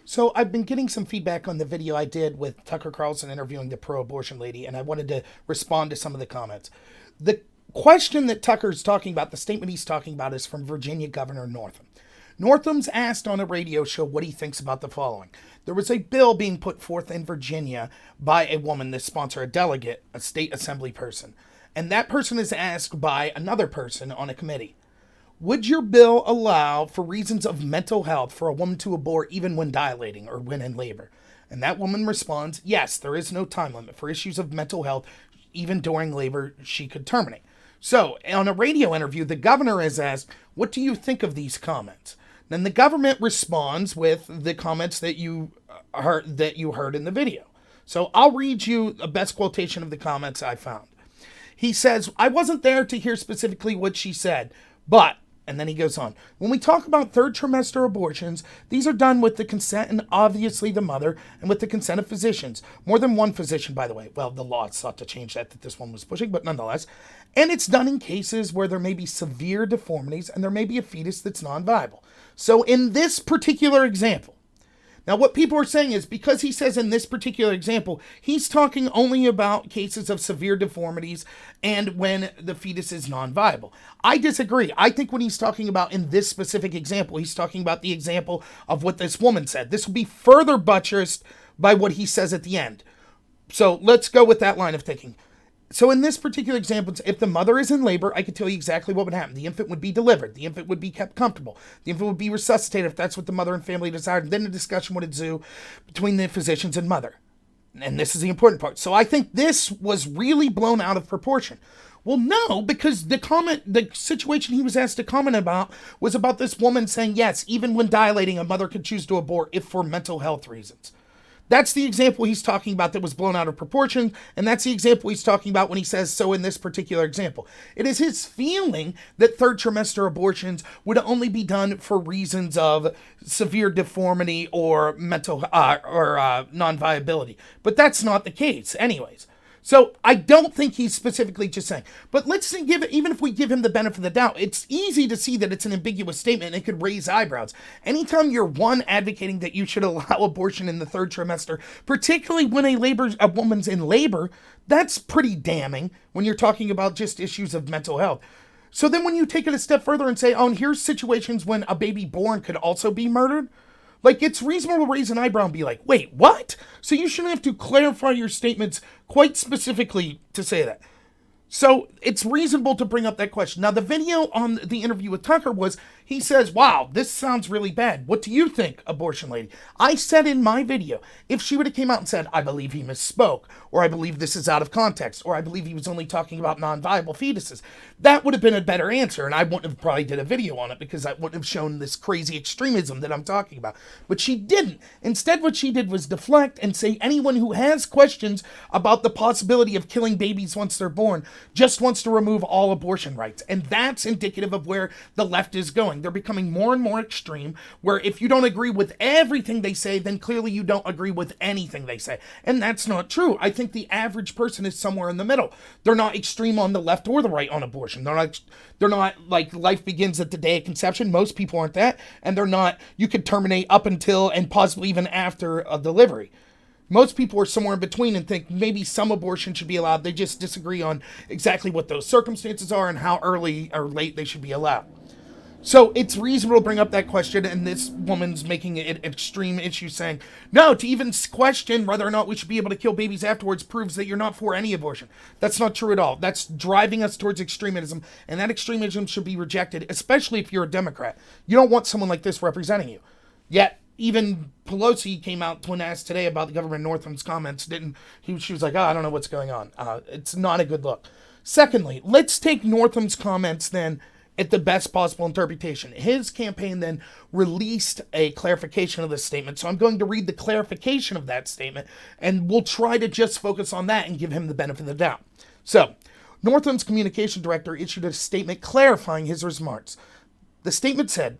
So I've been getting some feedback on the video I did with Tucker Carlson interviewing the pro-abortion lady, and I wanted to respond to some of the comments. The question that Tucker's talking about, the statement he's talking about, is from Virginia Governor Northam. Northam's asked on a radio show what he thinks about the following. There was a bill being put forth in Virginia by a woman, this sponsor, a delegate, a state assembly person. And that person is asked by another person on a committee. Would your bill allow, for reasons of mental health, for a woman to abort even when dilating or when in labor? And that woman responds, yes, there is no time limit. For issues of mental health, even during labor, she could terminate. So, on a radio interview, the governor is asked, what do you think of these comments? Then the government responds with the comments that you heard in the video. So I'll read you the best quotation of the comments I found. He says, I wasn't there to hear specifically what she said, but, and then he goes on, when we talk about third trimester abortions, these are done with the consent and obviously the mother and with the consent of physicians. More than one physician, by the way. Well, the law sought to change that this one was pushing, but nonetheless. And it's done in cases where there may be severe deformities and there may be a fetus that's non-viable. So in this particular example, now what people are saying is because he says in this particular example, he's talking only about cases of severe deformities and when the fetus is non-viable. I disagree. I think when he's talking about in this specific example, he's talking about the example of what this woman said. This will be further buttressed by what he says at the end. So let's go with that line of thinking. So in this particular example, if the mother is in labor, I can tell you exactly what would happen. The infant would be delivered. The infant would be kept comfortable. The infant would be resuscitated if that's what the mother and family desired. Then the discussion would ensue between the physicians and mother. And this is the important part. So I think this was really blown out of proportion. Well, no, because the situation he was asked to comment about was about this woman saying, yes, even when dilating, a mother could choose to abort if for mental health reasons. That's the example he's talking about that was blown out of proportion, and that's the example he's talking about when he says so in this particular example. It is his feeling that third trimester abortions would only be done for reasons of severe deformity or mental non-viability. But that's not the case anyways. So I don't think he's specifically just saying. But let's give it, even if we give him the benefit of the doubt, it's easy to see that it's an ambiguous statement and it could raise eyebrows. Anytime you're advocating that you should allow abortion in the third trimester, particularly when a woman's in labor, that's pretty damning when you're talking about just issues of mental health. So then when you take it a step further and say, oh, and here's situations when a baby born could also be murdered, like, it's reasonable to raise an eyebrow and be like, wait, what? So you shouldn't have to clarify your statements quite specifically to say that. So it's reasonable to bring up that question. Now, the video on the interview with Tucker was, he says, wow, this sounds really bad. What do you think, abortion lady? I said in my video, if she would have came out and said, I believe he misspoke, or I believe this is out of context, or I believe he was only talking about non-viable fetuses, that would have been a better answer, and I wouldn't have probably did a video on it because I wouldn't have shown this crazy extremism that I'm talking about. But she didn't. Instead, what she did was deflect and say anyone who has questions about the possibility of killing babies once they're born just wants to remove all abortion rights. And that's indicative of where the left is going. They're becoming more and more extreme, where if you don't agree with everything they say, then clearly you don't agree with anything they say. And that's not true. I think the average person is somewhere in the middle. They're not extreme on the left or the right on abortion. They're not like life begins at the day of conception. Most people aren't that. And they're not, you could terminate up until and possibly even after a delivery. Most people are somewhere in between and think maybe some abortion should be allowed. They just disagree on exactly what those circumstances are and how early or late they should be allowed. So it's reasonable to bring up that question, and this woman's making it an extreme issue, saying, no, to even question whether or not we should be able to kill babies afterwards proves that you're not for any abortion. That's not true at all. That's driving us towards extremism, and that extremism should be rejected, especially if you're a Democrat. You don't want someone like this representing you. Yet, even Pelosi came out when asked today about the Governor Northam's comments. She was like, oh, I don't know what's going on. It's not a good look. Secondly, let's take Northam's comments then at the best possible interpretation. His campaign then released a clarification of this statement. So I'm going to read the clarification of that statement, and we'll try to just focus on that and give him the benefit of the doubt. So, Northam's communication director issued a statement clarifying his remarks. The statement said,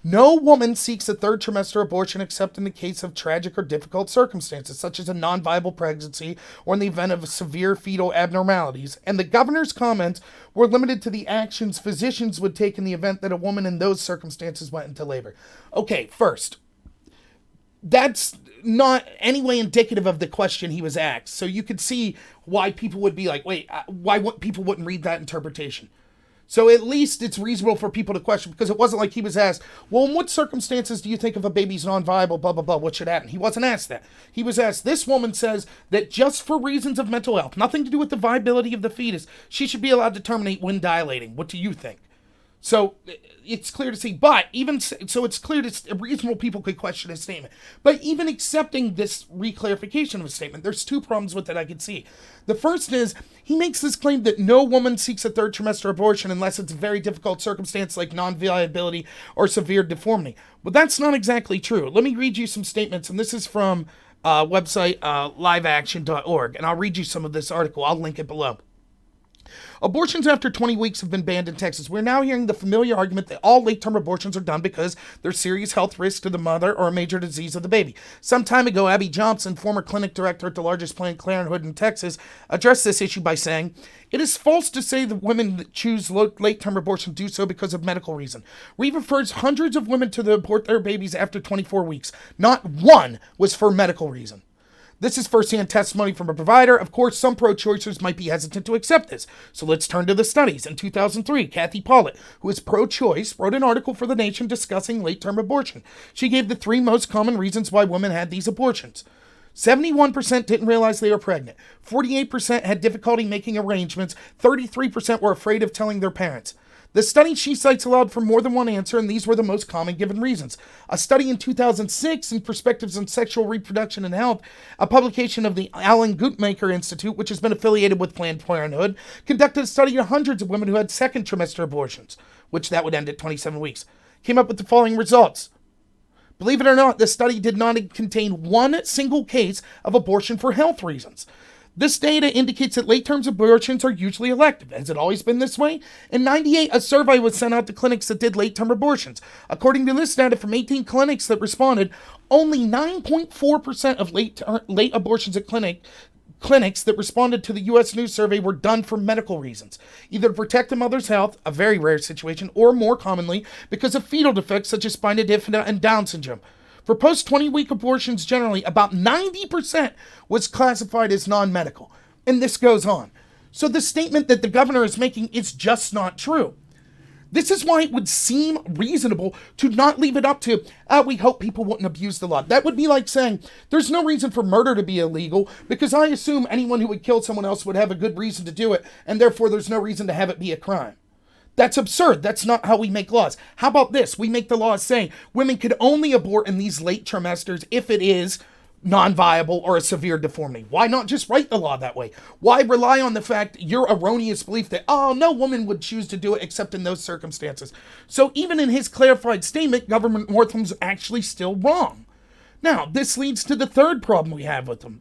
no woman seeks a third trimester abortion except in the case of tragic or difficult circumstances, such as a non-viable pregnancy or in the event of severe fetal abnormalities. And the governor's comments were limited to the actions physicians would take in the event that a woman in those circumstances went into labor. Okay, first, that's not anyway indicative of the question he was asked. So you could see why people would be like, wait, why people wouldn't read that interpretation. So at least it's reasonable for people to question, because it wasn't like he was asked, well, in what circumstances do you think if a baby's non-viable, blah, blah, blah, what should happen? He wasn't asked that. He was asked, this woman says that just for reasons of mental health, nothing to do with the viability of the fetus, she should be allowed to terminate when dilating. What do you think? So it's clear to see, but even so, it's clear that reasonable people could question his statement. But even accepting this reclarification of his statement, there's two problems with it I could see. The first is he makes this claim that no woman seeks a third trimester abortion unless it's a very difficult circumstance like non-viability or severe deformity. Well, that's not exactly true. Let me read you some statements, and this is from website liveaction.org, and I'll read you some of this article. I'll link it below. Abortions after 20 weeks have been banned in Texas. We're now hearing the familiar argument that all late-term abortions are done because there's serious health risk to the mother or a major disease of the baby. Some time ago, Abby Johnson, former clinic director at the largest Planned Parenthood in Texas, addressed this issue by saying, "It is false to say that women that choose late-term abortion do so because of medical reason. We refers hundreds of women to abort their babies after 24 weeks. Not one was for medical reason." This is first-hand testimony from a provider. Of course, some pro-choicers might be hesitant to accept this. So let's turn to the studies. In 2003, Kathy Pollitt, who is pro-choice, wrote an article for The Nation discussing late-term abortion. She gave the 3 most common reasons why women had these abortions. 71% didn't realize they were pregnant. 48% had difficulty making arrangements. 33% were afraid of telling their parents. The study she cites allowed for more than one answer, and these were the most common given reasons. A study in 2006 in Perspectives on Sexual Reproduction and Health, a publication of the Alan Guttmacher Institute, which has been affiliated with Planned Parenthood, conducted a study on hundreds of women who had second trimester abortions, which that would end at 27 weeks, came up with the following results. Believe it or not, the study did not contain one single case of abortion for health reasons. This data indicates that late-term abortions are usually elective. Has it always been this way? In 1998, a survey was sent out to clinics that did late-term abortions. According to this data from 18 clinics that responded, only 9.4% of late abortions at clinics that responded to the U.S. News survey were done for medical reasons, either to protect the mother's health, a very rare situation, or more commonly, because of fetal defects such as spina bifida and Down syndrome. For post-20-week abortions generally, about 90% was classified as non-medical. And this goes on. So the statement that the governor is making is just not true. This is why it would seem reasonable to not leave it up to, we hope people wouldn't abuse the law. That would be like saying, there's no reason for murder to be illegal because I assume anyone who would kill someone else would have a good reason to do it, and therefore there's no reason to have it be a crime. That's absurd. That's not how we make laws. How about this? We make the laws saying women could only abort in these late trimesters if it is non-viable or a severe deformity. Why not just write the law that way? Why rely on the fact, your erroneous belief that, no woman would choose to do it except in those circumstances? So even in his clarified statement, Governor Northam's actually still wrong. Now, this leads to the third problem we have with him.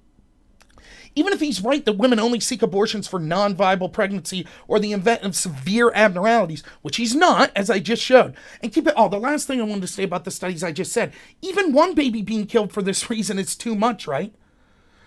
Even if he's right that women only seek abortions for non-viable pregnancy or the event of severe abnormalities, which he's not, as I just showed. And keep it, the last thing I wanted to say about the studies I just said, even one baby being killed for this reason is too much, right?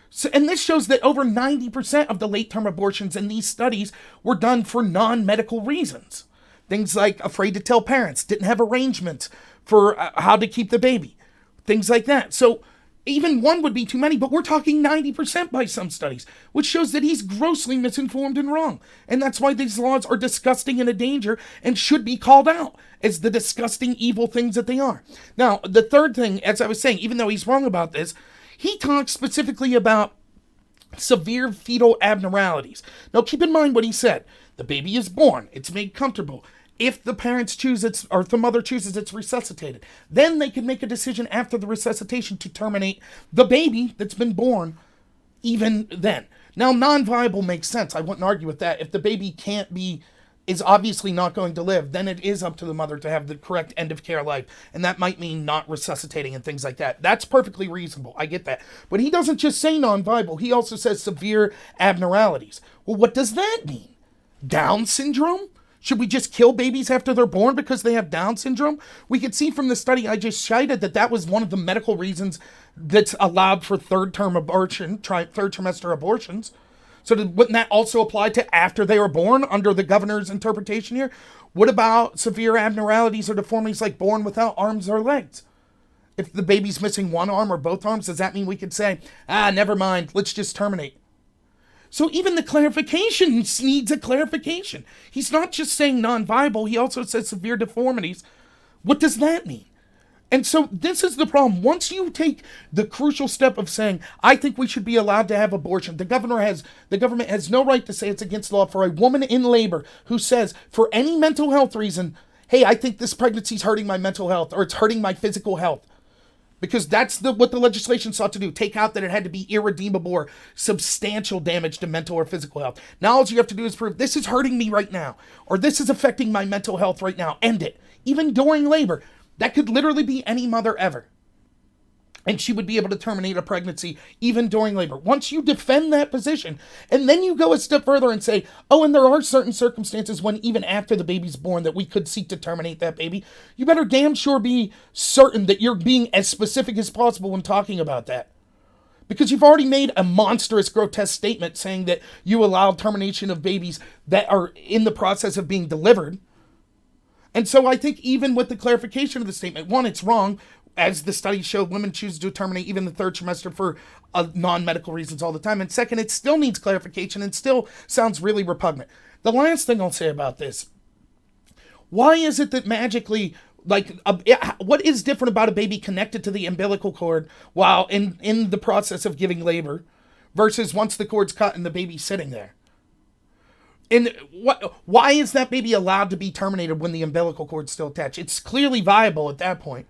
So, and this shows that over 90% of the late-term abortions in these studies were done for non-medical reasons. Things like afraid to tell parents, didn't have arrangements for how to keep the baby, things like that. So even one would be too many, but we're talking 90% by some studies, which shows that he's grossly misinformed and wrong. And that's why these laws are disgusting and a danger and should be called out as the disgusting, evil things that they are. Now, the third thing, as I was saying, even though he's wrong about this, he talks specifically about severe fetal abnormalities. Now, keep in mind what he said. The baby is born. It's made comfortable. If the parents choose it, or if the mother chooses it's resuscitated, then they can make a decision after the resuscitation to terminate the baby that's been born even then. Now, non-viable makes sense. I wouldn't argue with that. If the baby is obviously not going to live, then it is up to the mother to have the correct end of care life. And that might mean not resuscitating and things like that. That's perfectly reasonable. I get that. But he doesn't just say non-viable. He also says severe abnormalities. Well, what does that mean? Down syndrome? Should we just kill babies after they're born because they have Down syndrome? We could see from the study I just cited that was one of the medical reasons that's allowed for third trimester abortions. So wouldn't that also apply to after they were born under the governor's interpretation here? What about severe abnormalities or deformities like born without arms or legs? If the baby's missing one arm or both arms, does that mean we could say, never mind, let's just terminate? So even the clarification needs a clarification. He's not just saying non-viable, he also says severe deformities. What does that mean? And so this is the problem. Once you take the crucial step of saying, I think we should be allowed to have abortion, the government has no right to say it's against the law for a woman in labor who says, for any mental health reason, hey, I think this pregnancy is hurting my mental health or it's hurting my physical health. Because that's what the legislation sought to do. Take out that it had to be irredeemable or substantial damage to mental or physical health. Now all you have to do is prove this is hurting me right now, or this is affecting my mental health right now. End it. Even during labor. That could literally be any mother ever. And she would be able to terminate a pregnancy even during labor. Once you defend that position, and then you go a step further and say, oh, and there are certain circumstances when even after the baby's born that we could seek to terminate that baby, you better damn sure be certain that you're being as specific as possible when talking about that. Because you've already made a monstrous, grotesque statement saying that you allow termination of babies that are in the process of being delivered. And so I think even with the clarification of the statement, one, it's wrong. As the studies show, women choose to terminate even the third trimester for non-medical reasons all the time. And second, it still needs clarification and still sounds really repugnant. The last thing I'll say about this, why is it that magically, what is different about a baby connected to the umbilical cord while in the process of giving labor versus once the cord's cut and the baby's sitting there? And why is that baby allowed to be terminated when the umbilical cord's still attached? It's clearly viable at that point.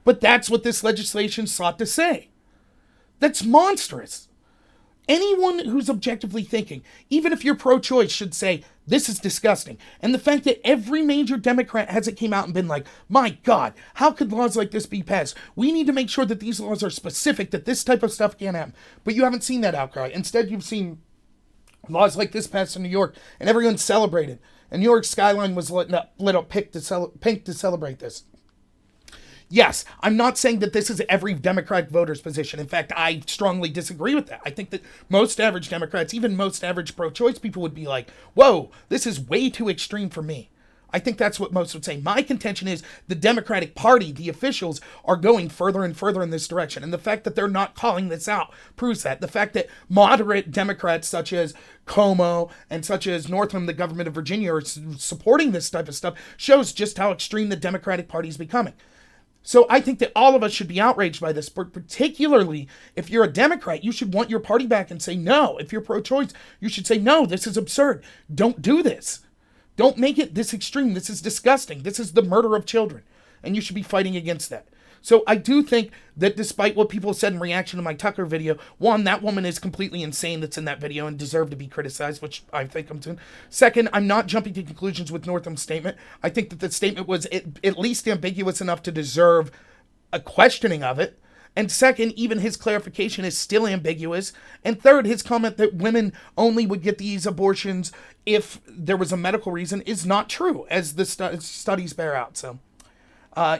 But that's what this legislation sought to say. That's monstrous. Anyone who's objectively thinking, even if you're pro-choice, should say, this is disgusting. And the fact that every major Democrat hasn't came out and been like, my God, how could laws like this be passed? We need to make sure that these laws are specific, that this type of stuff can't happen. But you haven't seen that outcry. Instead, you've seen laws like this passed in New York, and everyone celebrated. And New York's skyline was lit up pink to celebrate this. Yes, I'm not saying that this is every Democratic voter's position. In fact, I strongly disagree with that. I think that most average Democrats, even most average pro-choice people would be like, whoa, this is way too extreme for me. I think that's what most would say. My contention is the Democratic Party, the officials, are going further and further in this direction. And the fact that they're not calling this out proves that. The fact that moderate Democrats such as Como and such as Northam, the government of Virginia, are supporting this type of stuff shows just how extreme the Democratic Party is becoming. So I think that all of us should be outraged by this, but particularly if you're a Democrat, you should want your party back and say no. If you're pro-choice, you should say no, this is absurd. Don't do this. Don't make it this extreme. This is disgusting. This is the murder of children. And you should be fighting against that. So I do think that despite what people said in reaction to my Tucker video, one, that woman is completely insane that's in that video and deserved to be criticized, which I think I'm doing. Second, I'm not jumping to conclusions with Northam's statement. I think that the statement was at least ambiguous enough to deserve a questioning of it. And second, even his clarification is still ambiguous. And third, his comment that women only would get these abortions if there was a medical reason is not true, as the studies bear out. So,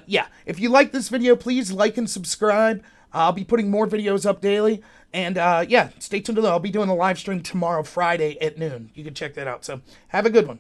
yeah, if you like this video, please like and subscribe. I'll be putting more videos up daily. And yeah, stay tuned to that. I'll be doing a live stream tomorrow, Friday at noon. You can check that out. So, have a good one.